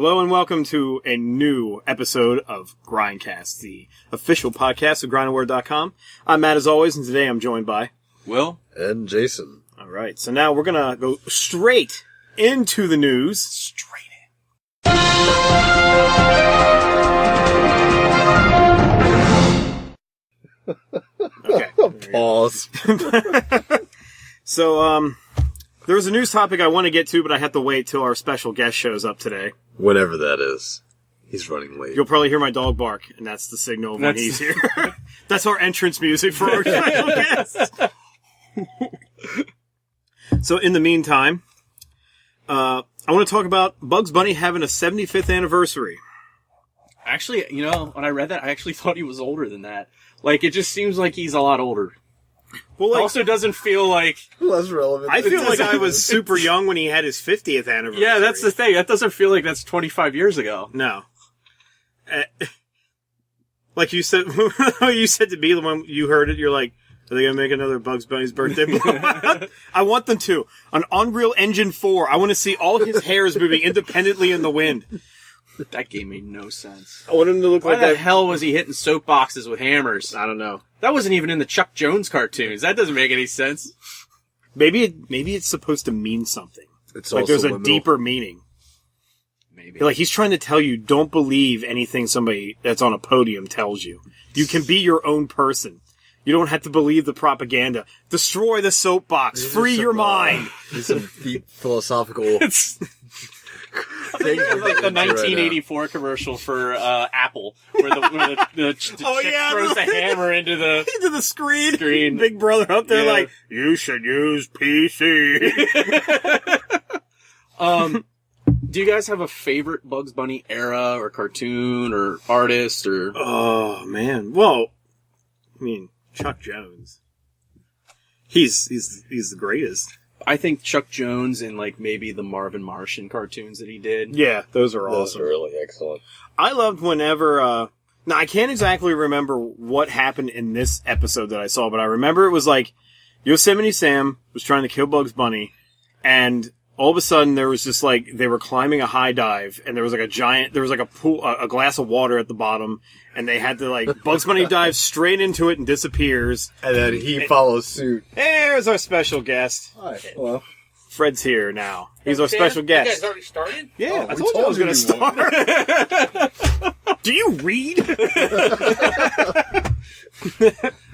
Hello and welcome to a new episode of Grindcast, the official podcast of grindandword.com. I'm Matt as always, and today I'm joined by Will and Jason. All right, so now we're going to go straight into the news. straight Okay. Pause. So, there was a news topic I want to get to, but I have to wait till our special guest shows up today. Whenever that is. He's running late. You'll probably hear my dog bark, and that's the signal of when he's here. That's our entrance music for our special guest. So, in the meantime, I want to talk about Bugs Bunny having a 75th anniversary. Actually, you know, when I read that, I actually thought he was older than that. Like, it just seems like he's a lot older. Well, It also doesn't feel like... Less relevant. I feel like I was super young when he had his 50th anniversary. Yeah, that's the thing. That doesn't feel like that's 25 years ago. No. Like you said, you said to me when you heard it, you're like, are they going to make another Bugs Bunny's birthday blowout? I want them to. On Unreal Engine 4, I want to see all his hairs moving independently in the wind. That game made no sense. I want him to look Why like the that. hell was he hitting soapboxes with hammers? I don't know. That wasn't even in the Chuck Jones cartoons. That doesn't make any sense. Maybe it's supposed to mean something. It's Like also there's a liminal. deeper meaning. Maybe. Like he's trying to tell you, don't believe anything somebody that's on a podium tells you. You can be your own person. You don't have to believe the propaganda. Destroy the soapbox. Free your mind. There's some deep philosophical It's things. like the 1984 commercial for Apple, where the chick throws the hammer into the Into the screen. Screen. Big brother up there Yeah. like, you should use PC. Do you guys have a favorite Bugs Bunny era or cartoon or artist or? Oh, man. Well, I mean, Chuck Jones. He's the greatest. I think Chuck Jones and like maybe the Marvin Martian cartoons that he did. Yeah, those are Those awesome. are really excellent. I loved whenever, now I can't exactly remember what happened in this episode that I saw, but I remember it was like Yosemite Sam was trying to kill Bugs Bunny, and all of a sudden there was just like, they were climbing a high dive, and there was like a pool, a glass of water at the bottom, and they had to like, Bugs Bunny dives straight into it and disappears. And then he follows suit. There's our special guest. Hi. Well, Fred's here now. He's our special You guest. guys already started? Yeah, Oh, I we told you I was going to told you start. Do you read?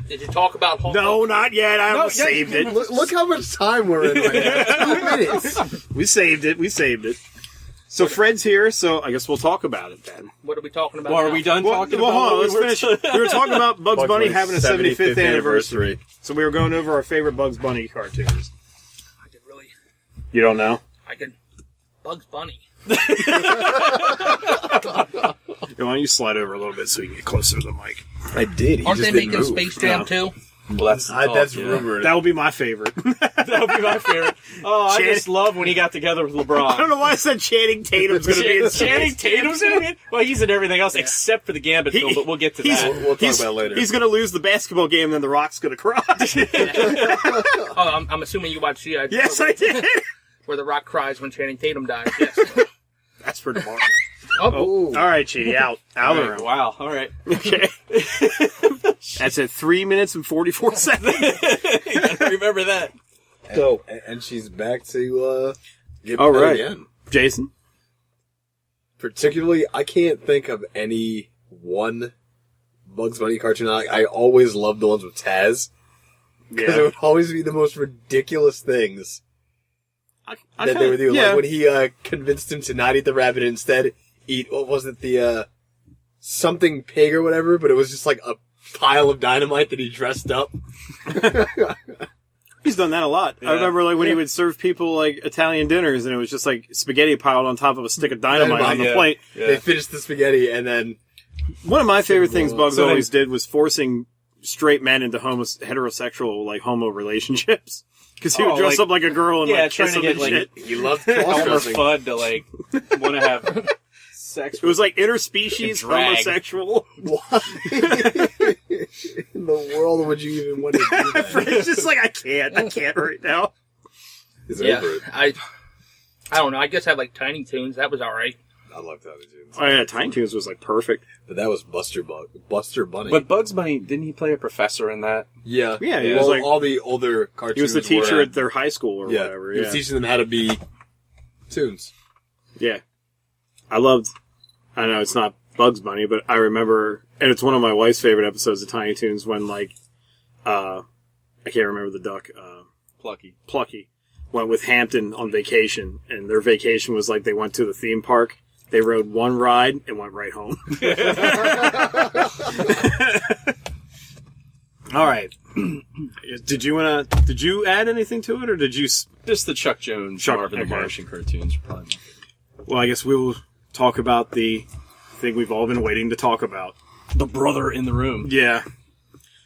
Did you talk about Hulk? No, not yet. I almost saved it. look how much time we're in right now. 2 minutes. We saved it. So Fred's here, so I guess we'll talk about it then. What are we talking about? Well, are now? we done talking Well, about? hold on, what let's we were finish. We were talking about Bugs Bunny having a 75th anniversary. anniversary. So we were going over our favorite Bugs Bunny cartoons. I could really. You don't know? Bugs Bunny. Why don't you slide over a little bit so you can get closer to the mic? I did. He Aren't just they didn't making move. Space Jam too? Well, That's rumored. That will be my favorite. That would be my favorite. Oh, I just love when he got together with I don't LeBron. know why I said Channing Tatum's going to be in Channing Tatum's in it? Well, he's in everything else except for the Gambit film, but we'll get to that. We'll talk about it later. He's going to lose the basketball game, and then The Rock's going to cry. Oh, I'm assuming you watched G.I. Joe, Yes, I did. where the Rock cries when Channing Tatum dies. Yes. That's for tomorrow. Oh, All right, Chidi, out of the room. Wow, all right. Okay. That's at 3 minutes and 44 seconds. You gotta remember that. So, And she's back to get all better right, again. Jason. Particularly, I can't think of any one Bugs Bunny cartoon. I always loved the ones with Taz. Because it would always be the most ridiculous things that they would do. Yeah. Like when he convinced him to not eat the rabbit and instead eat, what was it, the something pig or whatever, but it was just like a pile of dynamite that he dressed up. He's done that a lot. Yeah. I remember like when he would serve people like Italian dinners, and it was just like spaghetti piled on top of a stick of dynamite on the yeah. plate. They finished the spaghetti and then One of my favorite things Bugs So always did was forcing straight men into heterosexual like homo relationships. Because he would dress up like a girl and like trying kiss to them get and like shit. he loved Elmer cross-dressing. Fudd to like want to have sex. It was like interspecies Drag. homosexual. Why in the world would you even want to do that? It's just like I can't right now. It's yeah. over it. I don't know. I guess I like Tiny Toons. That was all right. I love Tiny Toons. Oh yeah, Tiny Toons was like perfect. But that was Buster Bunny. But Bugs Bunny, didn't he play a professor in that? Yeah. Yeah, he Well, was like all the older cartoons he was the teacher were, at their high school or whatever. He was teaching them how to be toons. Yeah. I know it's not Bugs Bunny, but I remember, and it's one of my wife's favorite episodes of Tiny Toons when, like, I can't remember the duck, Plucky went with Hampton on vacation, and their vacation was like they went to the theme park, they rode one ride, and went right home. All right. Did you add anything to it, or did you... Just the Chuck Jones, Marvin the Martian cartoons. Probably. Well, I guess we'll talk about the thing we've all been waiting to talk about. The brother in the room. Yeah.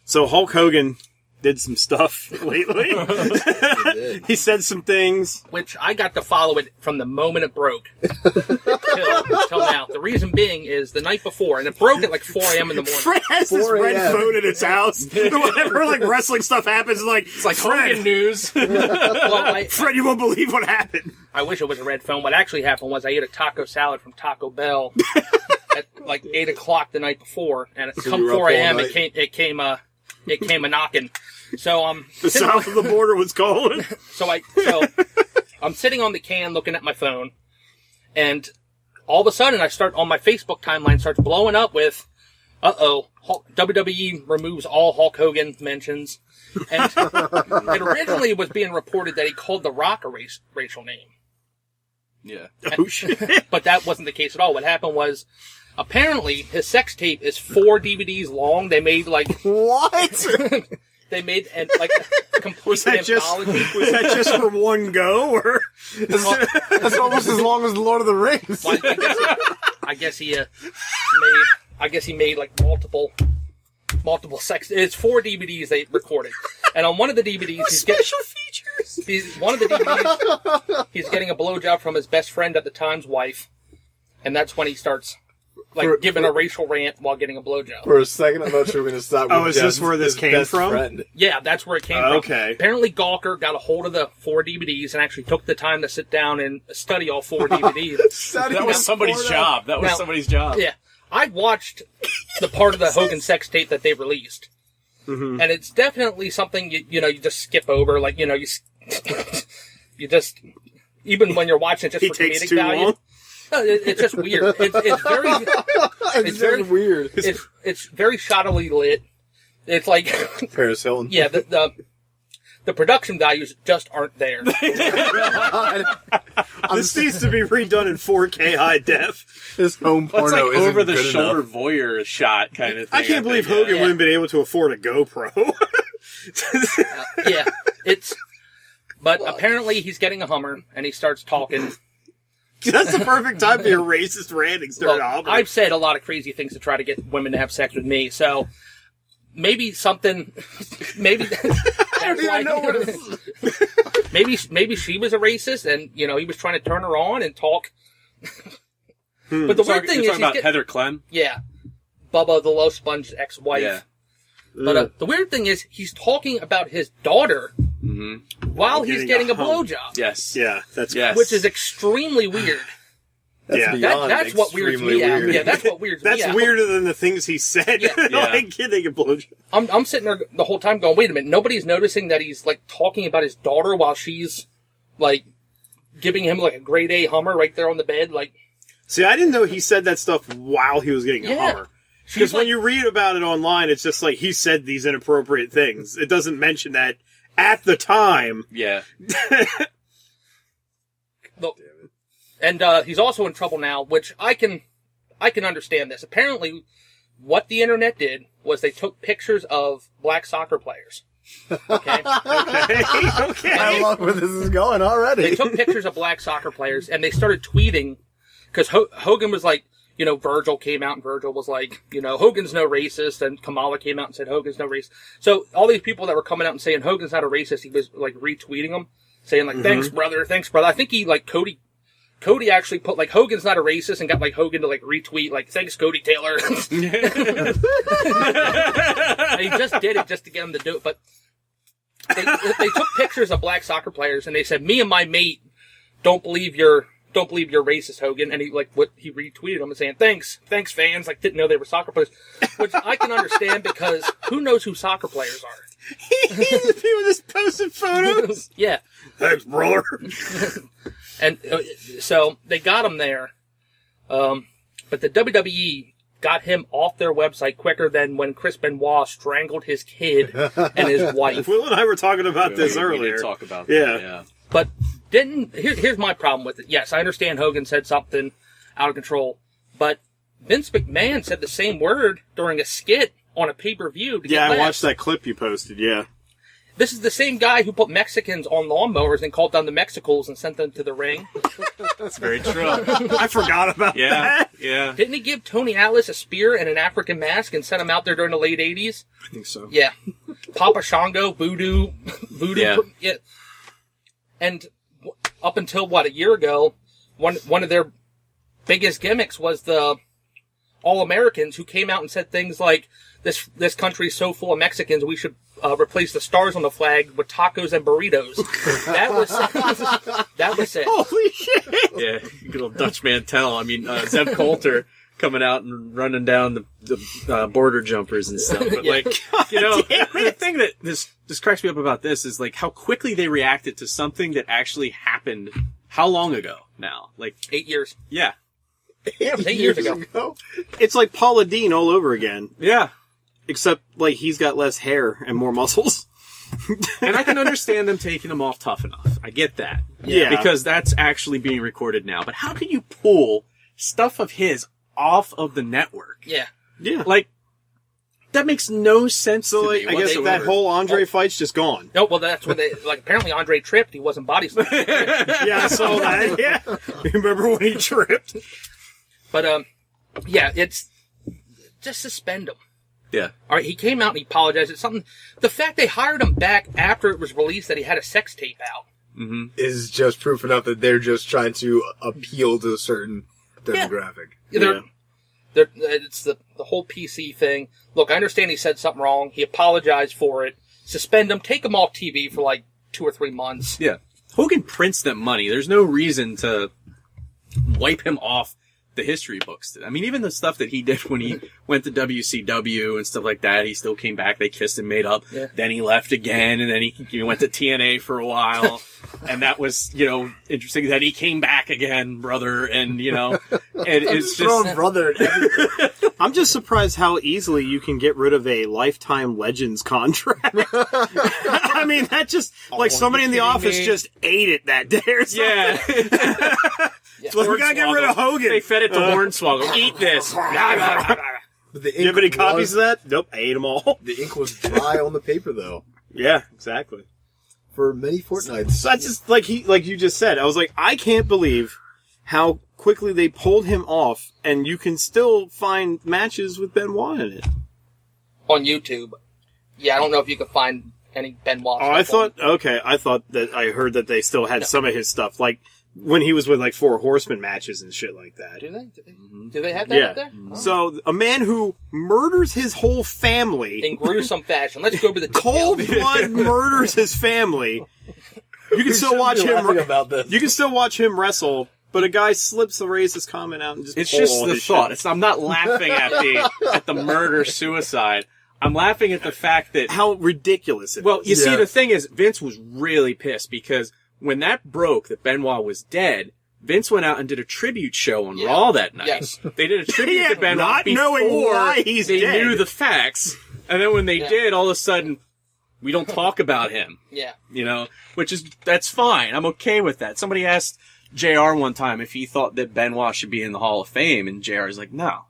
So Hulk Hogan did some stuff lately. He said some things. Which I got to follow it from the moment it broke till now. The reason being is the night before, and it broke at like 4 a.m. in the morning. Fred has this 4 red a.m. phone at his house. Whenever like wrestling stuff happens, it's like Fred, Hogan news. Well, Fred, you won't believe what happened. I wish it was a red phone. What actually happened was I ate a taco salad from Taco Bell at like 8 o'clock the night before, and come you were up 4 a.m. all it came a knocking. So The south of the border was calling. So I'm sitting on the can looking at my phone, and all of a sudden I start on my Facebook timeline starts blowing up with, WWE removes all Hulk Hogan mentions, and it originally was being reported that he called The Rock a racial name, Yeah. Oh shit! but that wasn't the case at all. What happened was, apparently his sex tape is 4 DVDs long. They made What? They made like a complete Was that anthology. just for one go, or That's almost as long as the Lord of the Rings. Well, I guess he made like multiple sex. It's 4 DVDs they recorded, and on one of the DVDs he's getting special features. one of the DVDs he's getting a blowjob from his best friend at the time's wife, and that's when he starts giving a racial rant while getting a blowjob. For a second, I'm not sure we're going to stop. Oh, with is this Jeff's- where this his came best from? Friend. Yeah, that's where it came Okay. from. Apparently, Gawker got a hold of the 4 DVDs and actually took the time to sit down and study all 4 DVDs. That was somebody's job. Yeah, I watched the part of the Hogan sex tape that they released, and it's definitely something you just skip over. Like you just even when you're watching it just He for takes comedic too value. long. No, it's just weird. It's very It's very weird. it's very shoddily lit. It's like Paris Hilton. yeah, the production values just aren't there. This needs to be redone in 4K high def. His home Well, it's porno like isn't over the good shoulder enough. voyeur shot kind of thing. I can't believe think. Hogan Yeah. wouldn't been able to afford a GoPro. Yeah, but apparently he's getting a Hummer and he starts talking. That's the perfect time for your racist ranting. Well, I've said a lot of crazy things to try to get women to have sex with me, so maybe something. Maybe that's I don't even know what it's... maybe she was a racist, and he was trying to turn her on and talk. But the weird thing You're is, talking about Heather Clem. yeah, Bubba the Low Sponge's ex-wife. Yeah. But the weird thing is, he's talking about his daughter while he's getting a blowjob. Yes. Yeah, that's Yes. Which is extremely weird. yeah. beyond That's what weirds me out. extremely Yeah, that's what weirds me That's out. weirder than the things he said. Yeah. Like getting a blowjob. I'm sitting there the whole time going, wait a minute, nobody's noticing that he's like talking about his daughter while she's like giving him like a grade A Hummer right there on the bed. Like, See, I didn't know he said that stuff while he was getting a Yeah. Hummer. Because she's when like, you read about it online, it's just like he said these inappropriate things. It doesn't mention that at the time. Yeah. and he's also in trouble now, which I can understand this. Apparently, what the internet did was they took pictures of black soccer players. Okay. Okay. I love where this is going already. They took pictures of black soccer players and they started tweeting because Hogan was like, Virgil came out and Virgil was like, Hogan's no racist, and Kamala came out and said Hogan's no racist. So all these people that were coming out and saying Hogan's not a racist, he was like retweeting them, saying like, thanks brother. I think he like Cody actually put like Hogan's not a racist and got like Hogan to like retweet like, thanks Cody Taylor. And he just did it just to get him to do it, but they took pictures of black soccer players and they said, me and my mate don't believe your don't believe you're racist, Hogan. And he retweeted him and saying, thanks fans. Like, didn't know they were soccer players. Which I can understand because who knows who soccer players are? People just posted photos. Yeah. Thanks, brother. And so they got him there. But the WWE got him off their website quicker than when Chris Benoit strangled his kid and his wife. Will and I were talking about this We earlier. did talk about Yeah. that. Yeah. But here's my problem with it. Yes, I understand Hogan said something out of control, but Vince McMahon said the same word during a skit on a pay-per-view. Yeah, I watched that clip you posted, yeah. This is the same guy who put Mexicans on lawnmowers and called down the Mexicals and sent them to the ring. That's very true. I forgot about that. Yeah. Didn't he give Tony Atlas a spear and an African mask and sent him out there during the late 80s? I think so. Yeah. Papa Shango, voodoo. Yeah. And up until, a year ago, one of their biggest gimmicks was the All-Americans who came out and said things like, this country is so full of Mexicans, we should replace the stars on the flag with tacos and burritos. That was it. Holy shit! Yeah. Good old Dutch Mantel. I mean, Zeb Coulter coming out and running down the border jumpers and stuff. But the thing that this cracks me up about this is like how quickly they reacted to something that actually happened. How long ago now? Like 8 years. Yeah. 8 years ago. It's like Paula Deen all over again. Yeah. Except, like, he's got less hair and more muscles. And I can understand them taking him off Tough Enough. I get that. Yeah. Because that's actually being recorded now. But how can you pull stuff of his off of the network? Yeah. Yeah. Like, that makes no sense So, to like, me I guess that whatsoever. whole Andre fight's just gone. No, well, that's when apparently Andre tripped. He wasn't body slammed. Yeah, I saw that. Yeah. Remember when he tripped? But, yeah, it's just suspend him. Yeah. All right, he came out and he apologized. It's something. The fact they hired him back after it was released that he had a sex tape out. Mm-hmm. Is just proof enough that they're just trying to appeal to a certain demographic. Yeah. It's the whole PC thing. Look, I understand he said something wrong. He apologized for it. Suspend him. Take him off TV for like 2 or 3 months. Yeah. Hogan prints them money. There's no reason to wipe him off the history books. I mean, even the stuff that he did when he went to WCW and stuff like that, he still came back. They kissed and made up. Yeah. Then he left again, and then he went to TNA for a while. And that was, interesting that he came back again, brother. And, and it's Throwing just... brother at everything. I'm just surprised how easily you can get rid of a Lifetime Legends contract. I mean, that just, like, somebody in the office just ate it that day or something. Yeah. Like, we gotta get rid of Hogan. They fed it to Hornswoggle. Eat this. But the Do you have any copies of that? Nope, I ate them all. The ink was dry on the paper, though, Yeah, exactly. for many fortnights. So that's just, like you just said, I was like, I can't believe how quickly they pulled him off, and you can still find matches with Benoit in it. On YouTube. Yeah, I don't know if you could find any Benoit Oh, stuff I thought that I heard that they still had some of his stuff, like when he was with like Four Horsemen matches and shit like that. Do they? Do they have that Yeah. up there? Oh. So a man who murders his whole family, In gruesome fashion. Let's go over the cold details. blood murders his family. You can still watch him. about this. You can still watch him wrestle, but a guy slips a racist comment out and just It's pull just all the his thought. shit. I'm not laughing at the murder suicide. I'm laughing at the fact that How ridiculous it well, is. you see, Yeah. the thing is, Vince was really pissed because when that broke that Benoit was dead, Vince went out and did a tribute show on Yeah. Raw that night. Yes. They did a tribute Yeah, to Benoit not before knowing why he's they dead. knew the facts, and then when they Yeah. did, all of a sudden, we don't talk about him. Yeah. That's fine. I'm okay with that. Somebody asked JR one time if he thought that Benoit should be in the Hall of Fame, and JR's like, no.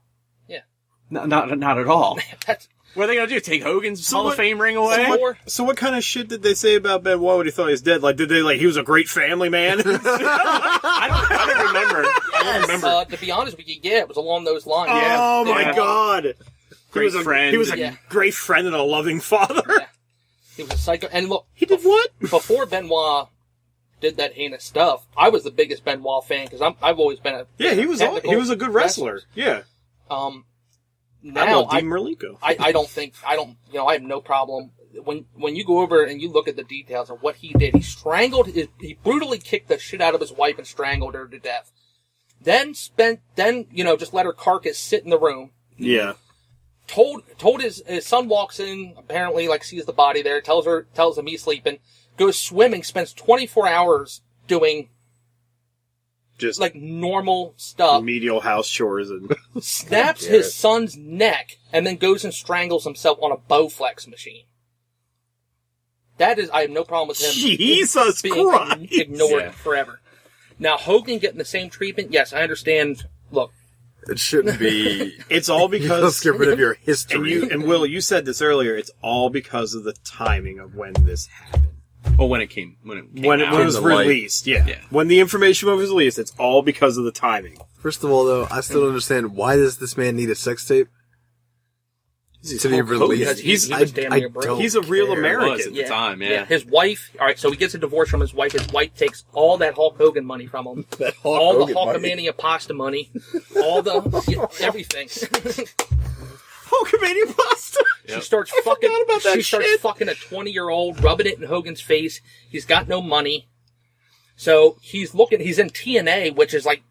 Yeah. No, not at all. That's What are they going to do? Take Hogan's Hall what- of Fame ring away? So what kind of shit did they say about Benoit when he thought he was dead? Like, did they he was a great family man? I don't remember. I don't remember. to be honest with you, yeah, it was along those lines. Oh my Yeah. God! Great friend. He was a Yeah. great friend and a loving father. Yeah. He was a psycho. And look, He did what? before Benoit did that heinous stuff, I was the biggest Benoit fan because I've always been a Yeah, he was a good wrestler. wrestler. Yeah. Now I love Dean Merlico. I don't I have no problem. when you go over and you look at the details of what he did, he brutally kicked the shit out of his wife and strangled her to death. Then just let her carcass sit in the room. Yeah. Told his son walks in, apparently, like, sees the body there, tells him he's sleeping, goes swimming, spends 24 hours doing Just like normal stuff, medial house chores and snaps his son's neck, and then goes and strangles himself on a Bowflex machine. That is, I have no problem with him Jesus being Christ. ignored forever. Now, Hogan getting the same treatment, yes, I understand. Look, It shouldn't be. It's all because Let's get rid of your history. and Will, you said this earlier. It's all because of the timing of when this happened. Oh, when it came When it out. was In the light. released, yeah. Yeah. When the information was released, it's all because of the timing. First of all, though, I still don't understand, why does this man need a sex tape to be Hulk Hogan. released? He was damn near broke. don't He's a real care. American. Was at the time, yeah. His wife, alright, so he gets a divorce from his wife. His wife takes all that Hulk Hogan money from him. That Hulk All the Hogan money. Hulkamania pasta money. All the, everything. Hulkamania pasta. She starts fucking. about that She starts shit. fucking a 20-year-old, rubbing it in Hogan's face. He's got no money, so he's looking. He's in TNA, which is like,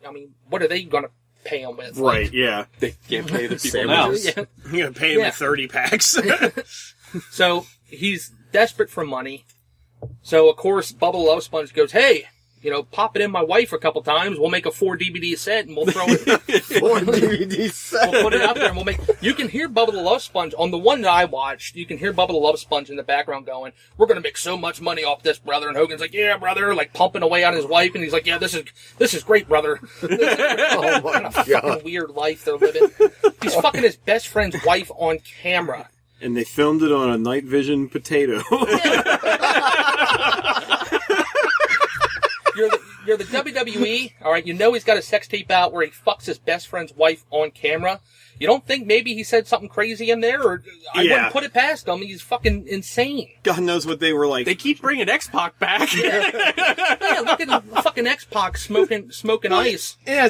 I mean, what are they gonna pay him with? Right, yeah. They can't pay the people now. Sandwiches. Yeah. You're going to pay him Yeah. with 30 packs. So he's desperate for money. So of course, Bubba the Love Sponge goes, "Hey, pop it in my wife a couple times. We'll make a 4 DVD set, and we'll throw it. Or DVD set. We'll put it out there, and we'll make." You can hear Bubba the Love Sponge on the one that I watched. You can hear Bubba the Love Sponge in the background going, "We're gonna make so much money off this, brother." And Hogan's like, "Yeah, brother," like pumping away on his wife, and he's like, "Yeah, this is great, brother." Oh my Fucking god. weird life they're living. He's fucking his best friend's wife on camera. And they filmed it on a night vision potato. You're the WWE, all right. He's got a sex tape out where he fucks his best friend's wife on camera. You don't think maybe he said something crazy in there, or I Yeah. wouldn't put it past him. He's fucking insane. God knows what they were like. They keep bringing X-Pac back. Yeah, look at fucking X-Pac smoking ice. Yeah,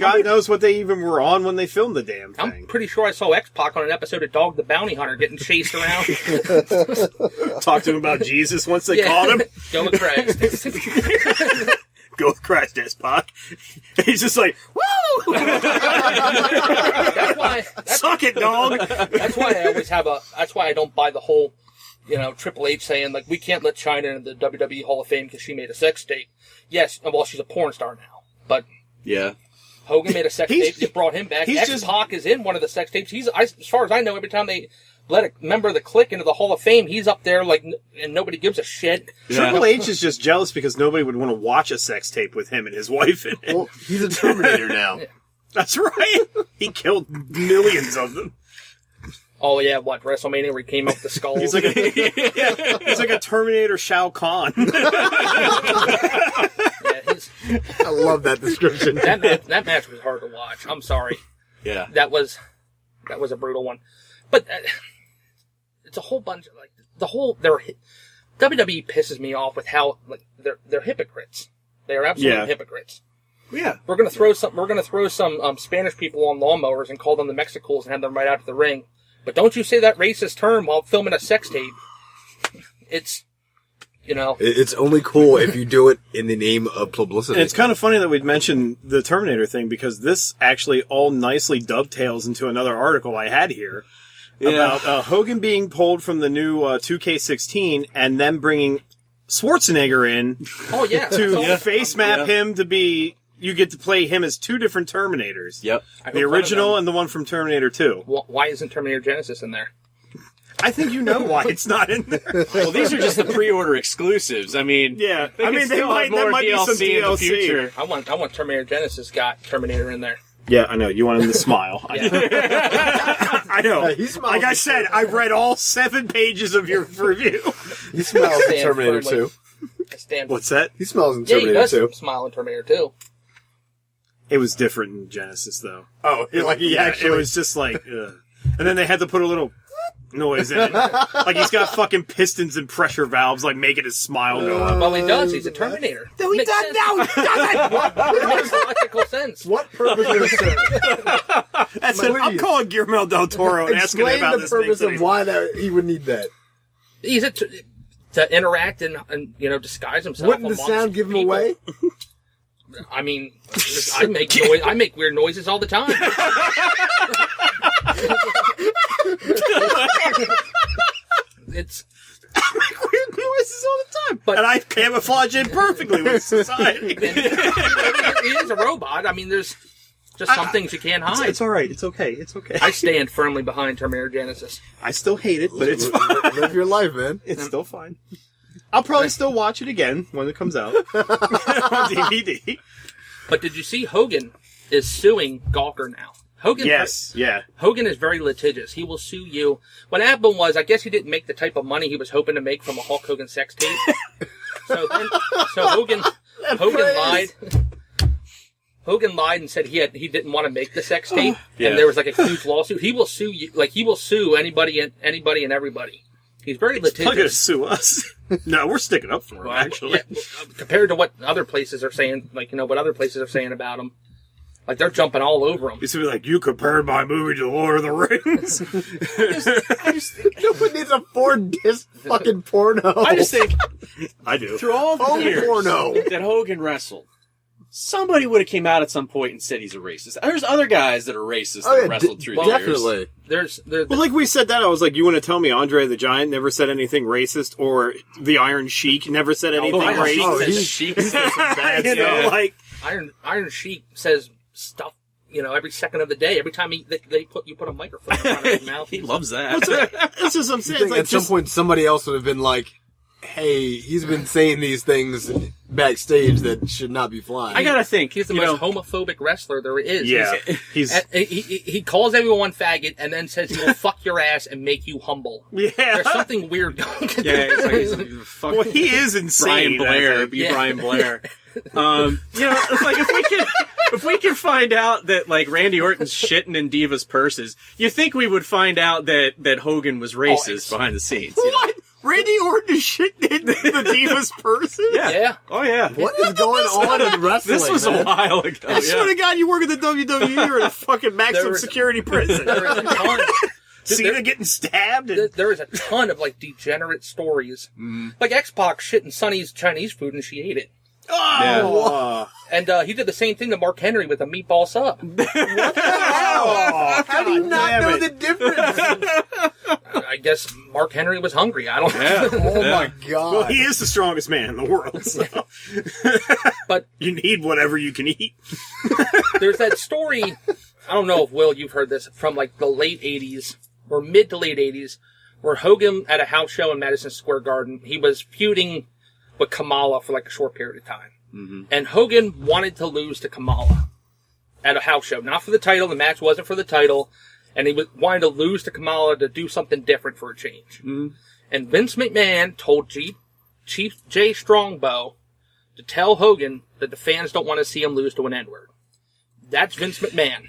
God knows what they even were on when they filmed the damn I'm thing. pretty sure I saw X-Pac on an episode of Dog the Bounty Hunter getting chased around. Talked to him about Jesus once they caught him. Go with Christ. Go with Christ, X-Pac. He's just like, woo! That's why. Suck it, dog! That's why I always have that's why I don't buy the whole, Triple H saying, like, we can't let Chyna into the WWE Hall of Fame because she made a sex tape. Yes, well, she's a porn star now. But Yeah. Hogan made a sex tape. They brought him back. he's X-Pac is in one of the sex tapes. As far as I know, every time they let a member of the clique into the Hall of Fame, he's up there, like, and nobody gives a shit. Triple H is just jealous because nobody would want to watch a sex tape with him and his wife in it. Well, he's a Terminator now. That's right. He killed millions of them. Oh, yeah, what, WrestleMania where he came up with the skulls? He's like a Terminator Shao Kahn. Yeah, I love that description. that match was hard to watch. I'm sorry. Yeah. That was a brutal one. But it's a whole bunch of, like, WWE pisses me off with how, like, they're hypocrites. They are absolute hypocrites. Yeah. We're gonna throw some Spanish people on lawnmowers and call them the Mexicools and have them right out to the ring. But don't you say that racist term while filming a sex tape. It's, It's only cool if you do it in the name of publicity. And it's kind of funny that we'd mentioned the Terminator thing because this actually all nicely dovetails into another article I had here about Hogan being pulled from the new 2K16 and then bringing Schwarzenegger in oh yeah. to face map him to be. You get to play him as two different Terminators. Yep. The original and the one from Terminator 2. Why isn't Terminator Genesis in there? I think you know why it's not in there. Well, these are just the pre-order exclusives. I mean, Yeah, they I mean, still have more there might be some DLC in the DLC. future. I want Terminator Genesis got Terminator in there. Yeah, I know. You want him to smile. I know. He smiles Like I at said, I read all 7 pages of your review. He smells in Stand Terminator firmly. 2. I stand. What's that? He smells in Yeah, he Terminator does 2. smile in Terminator 2. It was different in Genesis, though. Oh, It was just like, ugh. And then they had to put a little noise in it. Like he's got fucking pistons and pressure valves, like making his smile go up. Well, he does. He's a Terminator. No, he Makes does. sense. No, he doesn't. It makes logical sense. What purpose would it serve? That's it. I'm calling Guillermo del Toro and asking him Explain about the this purpose thing. of why that he would need that. He's to interact and disguise himself. Wouldn't the amongst sound give him people. away? I mean, I make noise. I make weird noises all the time. It's weird noises all the time, But- and I camouflage it perfectly with society. he is a robot. I mean, there's just some things you can't hide. It's all right. It's okay. It's okay. I stand firmly behind Terminator Genesis. I still hate it, but it's fine. Live your life, man. It's still fine. I'll probably still watch it again when it comes out on DVD. But did you see Hogan is suing Gawker now? Hogan, Yes, yeah. Hogan is very litigious. He will sue you. What happened was, I guess he didn't make the type of money he was hoping to make from a Hulk Hogan sex tape. so Hogan lied. Hogan lied and said he didn't want to make the sex tape, Yeah. and there was like a huge lawsuit. He will sue you, like he will sue anybody and everybody. He's very Not going to litigious. sue us. No, we're sticking up for him, actually. Yeah, compared to what other places are saying, what other places are saying about him. Like, they're jumping all over him. He's going to be like, you compared my movie to Lord of the Rings. I just think nobody needs a 4-disc fucking porno. I just think I do. through all the Home years porno. that Hogan wrestled, somebody would have came out at some point and said he's a racist. There's other guys that are racist that wrestled through the years. definitely. There's Well, like we said that, I was like, you want to tell me Andre the Giant never said anything racist, or the Iron Sheik never said anything Iron Sheik racist? says Sheik you know, like, Iron Sheik says stuff, every second of the day. Every time you put a microphone in front of his mouth. He loves that. that's just what I'm I saying. think It's like, at some point somebody else would have been like, hey, he's been saying these things backstage that should not be flying. I gotta think. He's the you most know, homophobic wrestler there is. yeah, he's, He calls everyone faggot and then says he will fuck your ass and make you humble. yeah. There's something weird going on. yeah, it's like he's a fucking Well, he is insane. Brian Blair. I think. Be Yeah. Brian Blair. It's like if we can find out that like Randy Orton's shitting in Diva's purses, you think we would find out that Hogan was racist behind the scenes. You know? What? Randy Orton is shitting in the Diva's person? Yeah. Oh yeah. What is going on in wrestling? This was man? a while ago. I swear Yeah. to God, you work at the WWE or in a fucking maximum There is- security prison. There is a ton. Cena getting stabbed. And, There is a ton of degenerate stories. Like X-Pac shitting Sonny's Chinese food and she ate it. oh, And he did the same thing to Mark Henry with a meatball sub. oh, How do you God not damn know it. the difference? I guess Mark Henry was hungry. I don't know. Yeah. Oh Yeah. my god. Well, he is the strongest man in the world, so But you need whatever you can eat. there's that story, I don't know if, Will, you've heard this, from like the late 80s, or mid to late 80s, where Hogan, at a house show in Madison Square Garden, he was feuding with Kamala for like a short period of time. Mm-hmm. And Hogan wanted to lose to Kamala at a house show. Not for the title, the match wasn't for the title, and he wanted to lose to Kamala to do something different for a change. Mm-hmm. And Vince McMahon told Chief Jay Strongbow to tell Hogan that the fans don't want to see him lose to an N-word. That's Vince McMahon.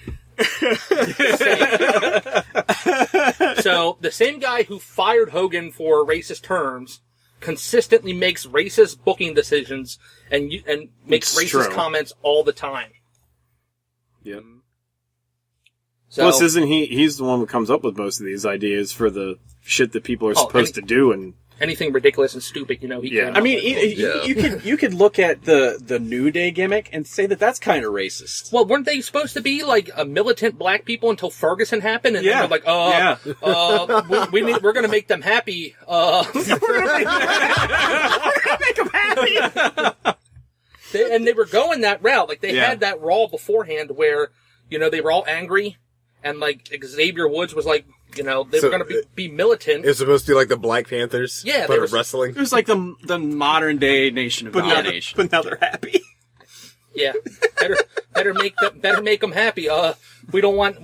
So the same guy who fired Hogan for racist terms consistently makes racist booking decisions and makes It's racist true. comments all the time. Yep. So, Plus, isn't he's the one who comes up with most of these ideas for the shit that people are supposed to do, and anything ridiculous and stupid, he Yeah. came I up mean, with. you could look at the New Day gimmick and say that that's kind of racist. Well, weren't they supposed to be like a militant black people until Ferguson happened? And Yeah. then they're like, we're going to make them happy. we're gonna make them happy. And they were going that route. Like, they Yeah. had that Raw beforehand where, they were all angry. And, like, Xavier Woods was like, they So, were going to be militant. It's supposed to be like the Black Panthers, Yeah, but they of were- wrestling. It was like the modern day Nation of Domination. But now they're happy. Yeah. Better make them happy. We don't want,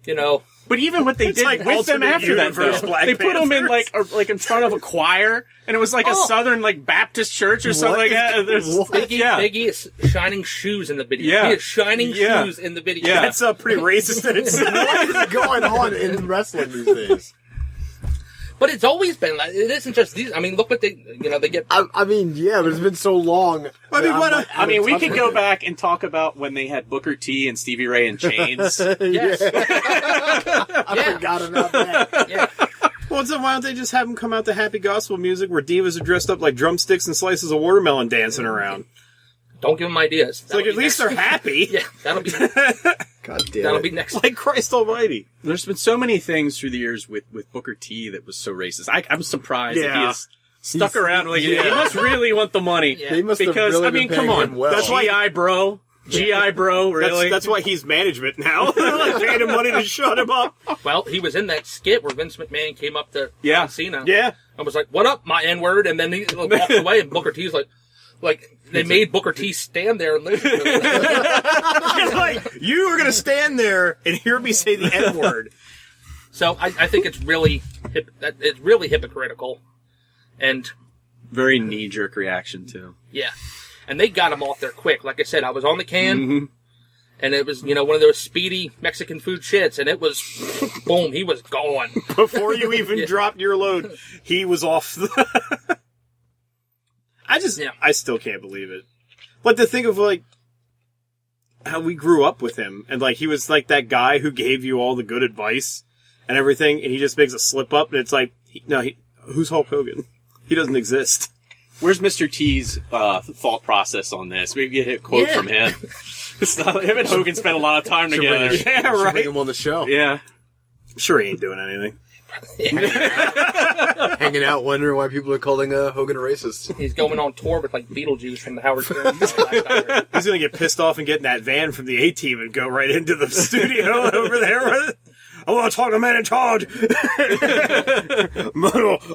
you know. But even what they did like with them alternate after that, universe though, Black they put them in Panthers. like in front of a choir, and it was like a southern like Baptist church or something like that. Biggie is shining shoes in the video. Yeah. He is shining Yeah. shoes in the video. Yeah. That's pretty racist in itself. What is going on in wrestling these days? But it's always been like, it isn't just these. I mean, look what they get. I mean, yeah, but it's been so long. I mean, what I mean, we could go back and talk about when they had Booker T and Stevie Ray in chains. Yes. I forgot about that. Yeah. Well, so why don't they just have them come out to happy gospel music where divas are dressed up like drumsticks and slices of watermelon dancing around? Don't give them ideas. It's like, at least they're happy. Yeah, that'll be God damn that'll it. be next. Like Christ almighty. There's been so many things through the years with Booker T that was so racist. I'm surprised that he Yeah. has stuck around. Like, yeah. he must really want the money. Yeah. They must have Because, really I mean, been come paying on. him well. That's why- G.I. Bro. G.I. Bro, really? That's why he's management now. They're like paying him money to shut him up. Well, he was in that skit where Vince McMahon came up to Yeah. John Cena. Yeah. And was like, "What up, my N-word?" And then he walked away, and Booker T's like they made Booker T stand there and listen to it. It's like, you are going to stand there and hear me say the N-word. So I think it's really hypocritical, and Very knee-jerk reaction, too. yeah, and they got him off there quick. Like I said, I was on the can, and it was one of those speedy Mexican food shits, and it was boom, he was gone. Before you even Yeah. dropped your load, he was off the... I still can't believe it. But to think of, like, how we grew up with him, and, like, he was, like, that guy who gave you all the good advice and everything, and he just makes a slip up, and it's like, who's Hulk Hogan? He doesn't exist. Where's Mr. T's thought process on this? Maybe get a quote Yeah. from him. Him and Hogan spent a lot of time together. Yeah, Should right. bring him on the show. Yeah. Sure he ain't doing anything. Hanging out, wondering why people are calling Hogan a racist. He's going on tour with like Beetlejuice from the Howard Stern. He's gonna get pissed off and get in that van from the A-Team and go right into the studio over there. I want to talk to the man in charge.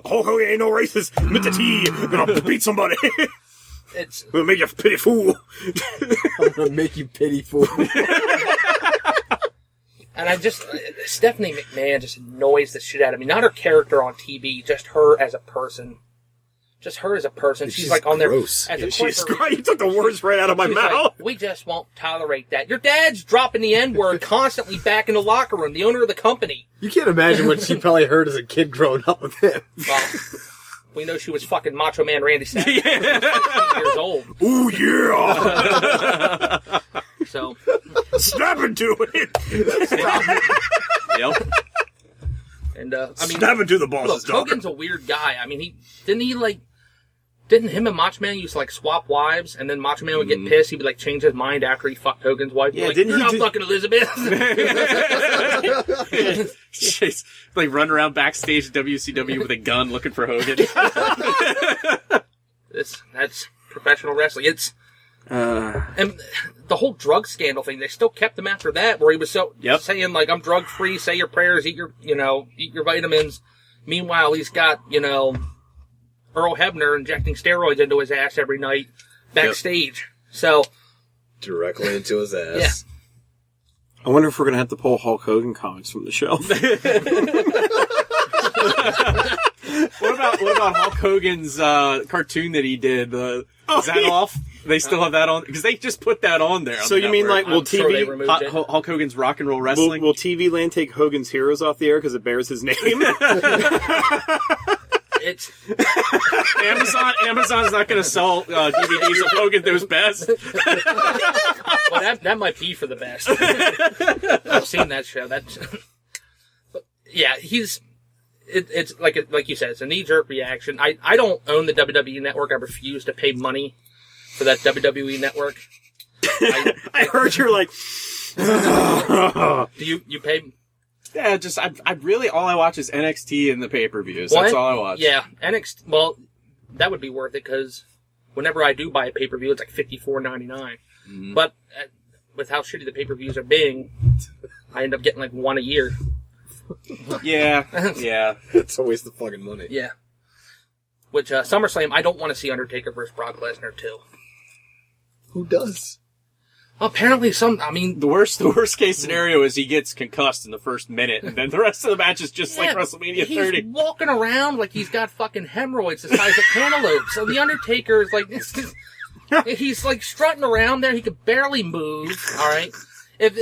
Hulk Hogan ain't no racist. Mr. T, gonna beat somebody. It's Gonna make you a pity fool. I'm gonna make you pity fool. And Stephanie McMahon just annoys the shit out of me. Not her character on TV, just her as a person. Just her as a person. She's like on gross. there as a She's corporate- you took the words right out of my She's mouth. like, we just won't tolerate that. Your dad's dropping the N-word constantly back in the locker room, the owner of the company. You can't imagine what she probably heard as a kid growing up with him. Well, we know she was fucking Macho Man Randy Savage. 15 years old. Ooh yeah! So, Snap into it. Yep. and I mean, Snap into the boss's look, daughter. Hogan's a weird guy. I mean, didn't him and Macho Man used to like swap wives, and then Macho Man would get pissed. He'd be like change his mind after he fucked Hogan's wife. Yeah, Like, didn't you're he not do- fucking Elizabeth. She's like running around backstage at WCW with a gun looking for Hogan. That's professional wrestling. It's and the whole drug scandal thing. They still kept him after that, where he was saying like, "I'm drug free. Say your prayers. Eat your vitamins." Meanwhile, he's got Earl Hebner injecting steroids into his ass every night backstage. So Directly into his ass. yeah. I wonder if we're gonna have to pull Hulk Hogan comics from the shelf. What about Hulk Hogan's cartoon that he did? Is that off? They still have that on because they just put that on there. On So the you mean network. like, will I'm sure they TV removed it. Hulk Hogan's Rock and Roll will, Wrestling? will TV Land take Hogan's Heroes off the air because it bears his name? It's Amazon's not going to sell DVDs of Hogan Knows Best. well, that might be for the best. I've seen that show. But yeah, it's like you said, it's a knee-jerk reaction. I don't own the WWE network. I refuse to pay money for that WWE network. I heard you're like, Do you pay? Yeah, just I really all I watch is NXT and the pay-per-views. That's all I watch. Yeah, NXT. Well, that would be worth it because whenever I do buy a pay-per-view, it's like $54.99. Mm-hmm. But with how shitty the pay-per-views are being, I end up getting like one a year. Yeah. It's a waste of fucking money. Yeah. Which SummerSlam, I don't want to see Undertaker versus Brock Lesnar too. Who does? Apparently, The worst case scenario is he gets concussed in the first minute, and then the rest of the match is just like WrestleMania 30. He's walking around like he's got fucking hemorrhoids the size of cantaloupes. So the Undertaker is like, he's like strutting around there. He could barely move. All right, if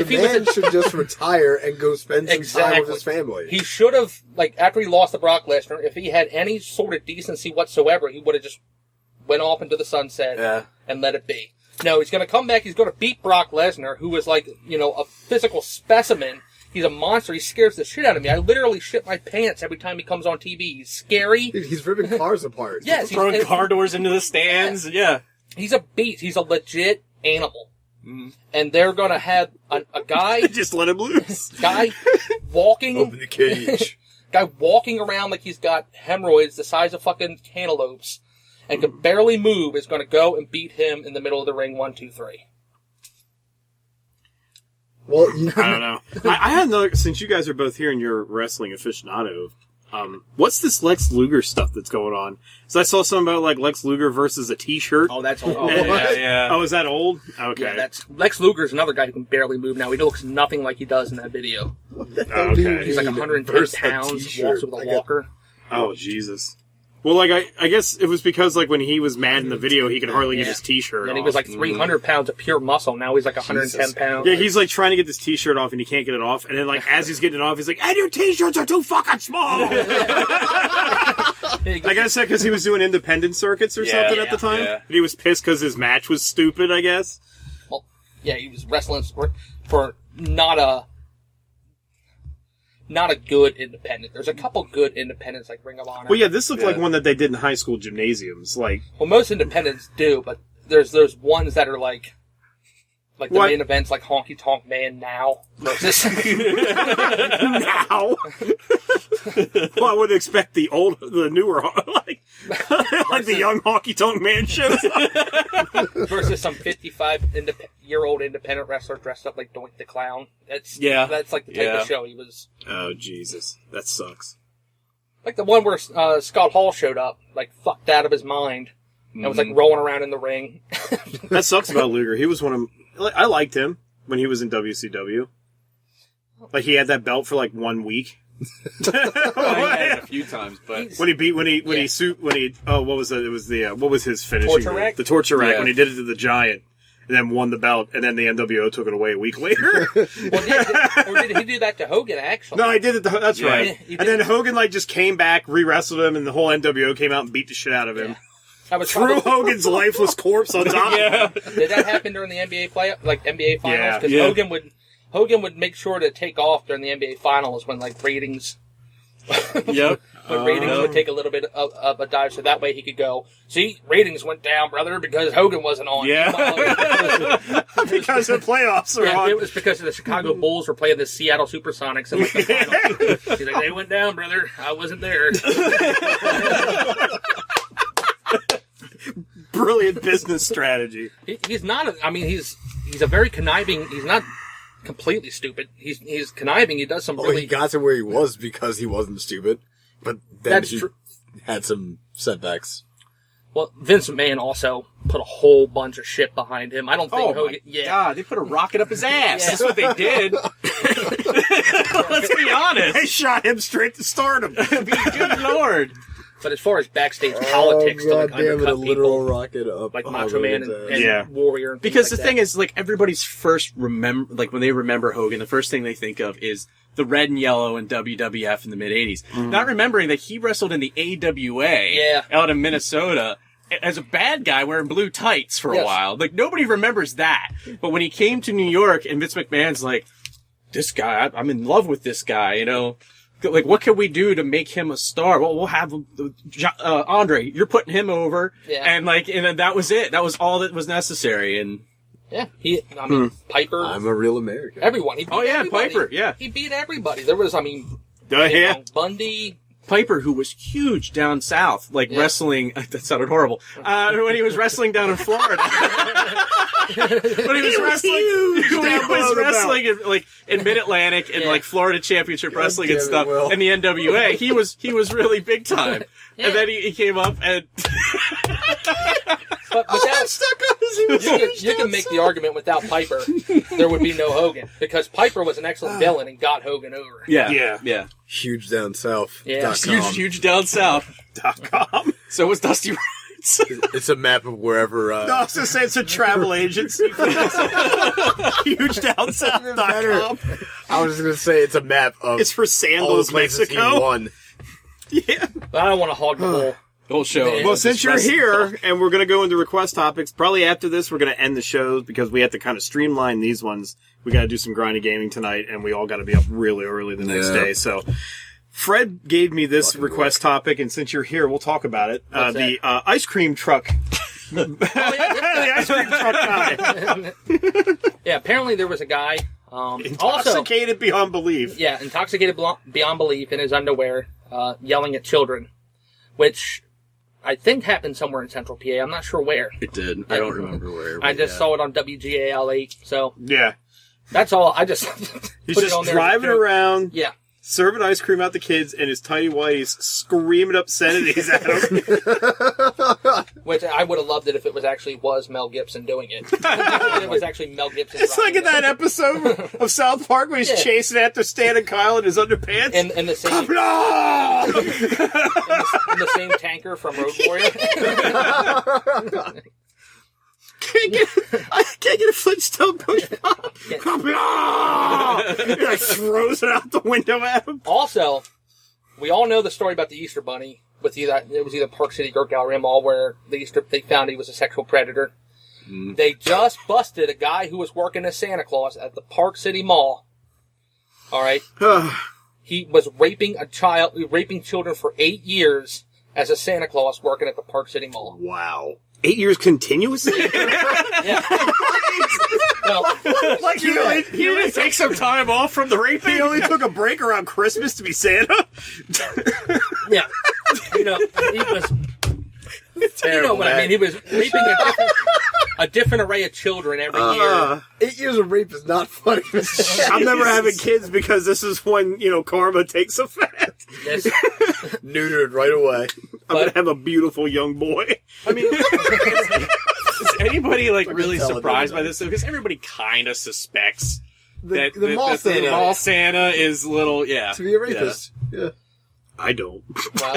he Man should just retire and go spend some time with his family. He should have, like, after he lost to Brock Lesnar, if he had any sort of decency whatsoever, he would have just went off into the sunset and let it be. No, he's going to come back. He's going to beat Brock Lesnar, who is like, a physical specimen. He's a monster. He scares the shit out of me. I literally shit my pants every time he comes on TV. He's scary. Dude, he's ripping cars apart. Yes, throwing car doors into the stands. Yeah. He's a beast. He's a legit animal. And they're going to have a guy... Just let him loose. Guy walking... Open the cage. Guy walking around like he's got hemorrhoids the size of fucking cantaloupes and can barely move is going to go and beat him in the middle of the ring 1, 2, 3. Well, I don't know. I had another, since you guys are both here and you're wrestling aficionado, what's this Lex Luger stuff that's going on? So I saw something about like Lex Luger versus a t-shirt. Oh, that's old. Yeah. Oh, is that old? Okay. Yeah, that's Lex Luger's another guy who can barely move now. He looks nothing like he does in that video. Okay. He's like 110 pounds, walks with a walker. Oh, Jesus. Well, like, I guess it was because, like, when he was mad in the video, he could hardly get his t-shirt And off. he was like 300 pounds of pure muscle. Now he's like 110 pounds. Yeah, he's, like, trying to get this t-shirt off, and he can't get it off. And then, like, as he's getting it off, he's like, and your t-shirts are too fucking small! I guess that because he was doing independent circuits or something at the time. Yeah. And he was pissed because his match was stupid, I guess. Well, yeah, he was wrestling for not a good independent. There's a couple good independents like Ring of Honor. Well, yeah, this looked like one that they did in high school gymnasiums. Like, well, most independents do, but there's ones that are like the main events, like Honky Tonk Man Now versus now. Well, I would expect the newer, like the young Honky Tonk Man shows versus some 55-year-old independent wrestler dressed up like Doink the Clown. That's like the type of show he was. Oh, Jesus. That sucks. Like the one where Scott Hall showed up, like fucked out of his mind, and was like rolling around in the ring. That sucks about Luger. He was I liked him when he was in WCW. Like, he had that belt for like 1 week. I had it a few times, but what was it? It was what was his finishing Torture move? Rack? The Torture Rack, Yeah. when he did it to the Giant, and then won the belt, and then the NWO took it away a week later. Or did he do that to Hogan, actually? No, I did it. That's Yeah. right. He And then Hogan just came back, re-wrestled him, and the whole NWO came out and beat the shit out of him. That was Threw probably- Hogan's lifeless corpse on top. Did that happen during the NBA NBA finals? Yeah. Because Hogan would make sure to take off during the NBA finals when ratings. yep. When ratings would take a little bit of a dive, so that way he could go, see, ratings went down, brother, because Hogan wasn't on. Yeah. Because the playoffs are on. It was because the Chicago Bulls were playing the Seattle Supersonics in the finals. He's like, they went down, brother. I wasn't there. Brilliant business strategy. He's not. He's a very conniving. He's not completely stupid. He's conniving. He does some Well, really. he got to where he was because he wasn't stupid, but then That's he true. had some setbacks. Well, Vince McMahon also put a whole bunch of shit behind him. I don't think Oh Hogan. my God! They put a rocket up his ass. Yeah. That's what they did. Let's be honest. They shot him straight to stardom. Good Lord. But as far as backstage politics, to God damn it, a undercut literal people rocket up. like Macho Man and Yeah. Warrior. And Because things the like thing is, everybody's first when they remember Hogan, the first thing they think of is the red and yellow in WWF in the mid '80s. Not remembering that he wrestled in the AWA out in Minnesota as a bad guy wearing blue tights for a Yes. while. Nobody remembers that. But when he came to New York and Vince McMahon's like, this guy, I'm in love with this guy, what can we do to make him a star? Well, we'll have Andre. You're putting him over, and then that was it. That was all that was necessary. And Piper. I'm a real American. Everyone. He beat everybody. Piper. Yeah, He beat everybody. There was, Bundy. Piper, who was huge down south, wrestling. That sounded horrible. When he was wrestling down in Florida. When he was wrestling in Mid Atlantic and Florida Championship Wrestling and stuff, and the NWA, he was really big time. And then he came up and But without, Stuck on his you can make the argument without Piper, there would be no Hogan because Piper was an excellent villain and got Hogan over. Yeah. Huge down south. Yeah. Huge down south. .com. So was Dusty Rhodes. It's a map of wherever. No, I was gonna say it's a travel agency. HugeDownSouth.com. I was just gonna say it's a map of. It's for all the Sandals, places he Mexico. won. Yeah. But I don't want to hog the whole. Whole show. Yeah. Well, since you're here and we're going to go into request topics, probably after this we're going to end the shows because we have to kind of streamline these ones. We got to do some grinding gaming tonight, and we all got to be up really early the next day. So, Fred gave me this request topic, and since you're here, we'll talk about it. The ice cream truck. The ice cream truck guy. Yeah, apparently there was a guy. Intoxicated beyond belief. Yeah, intoxicated beyond belief in his underwear, yelling at children, which I think happened somewhere in Central PA. I'm not sure where. It did. I don't remember where. I just saw it on WGAL 8, so Yeah. that's all. I just He's put it just on there. driving around, Yeah. serving ice cream out to kids, and his tiny whities screaming obscenities at him. Which I would have loved it if it was Mel Gibson doing it. It was actually Mel Gibson. It's like in that episode of South Park where he's Yeah. chasing after Stan and Kyle in his underpants. in the same No! in the same tanker from Road Warrior. I can't get a Flintstone push pop. He like throws it out the window at him. Also, we all know the story about the Easter Bunny. It was either Park City or Galleria Mall where they found he was a sexual predator. They just busted a guy who was working as Santa Claus at the Park City Mall. All right, he was raping children for 8 years as a Santa Claus working at the Park City Mall. Wow. 8 years continuously? Yeah. Well, Like he only Take some time off from the raping. he only took a break around Christmas to be Santa? yeah. He was. Terrible, You know what I man. mean? He was raping a different array of children every year. 8 years of rape is not funny. I'm never having kids because this is when, karma takes effect. Yes. Neutered right away. I'm going to have a beautiful young boy. I mean, is anybody really tell surprised by everybody. this? Because everybody kind of suspects The that mall the Santa. mall Santa is little, To be a rapist. Yeah. I don't. Well,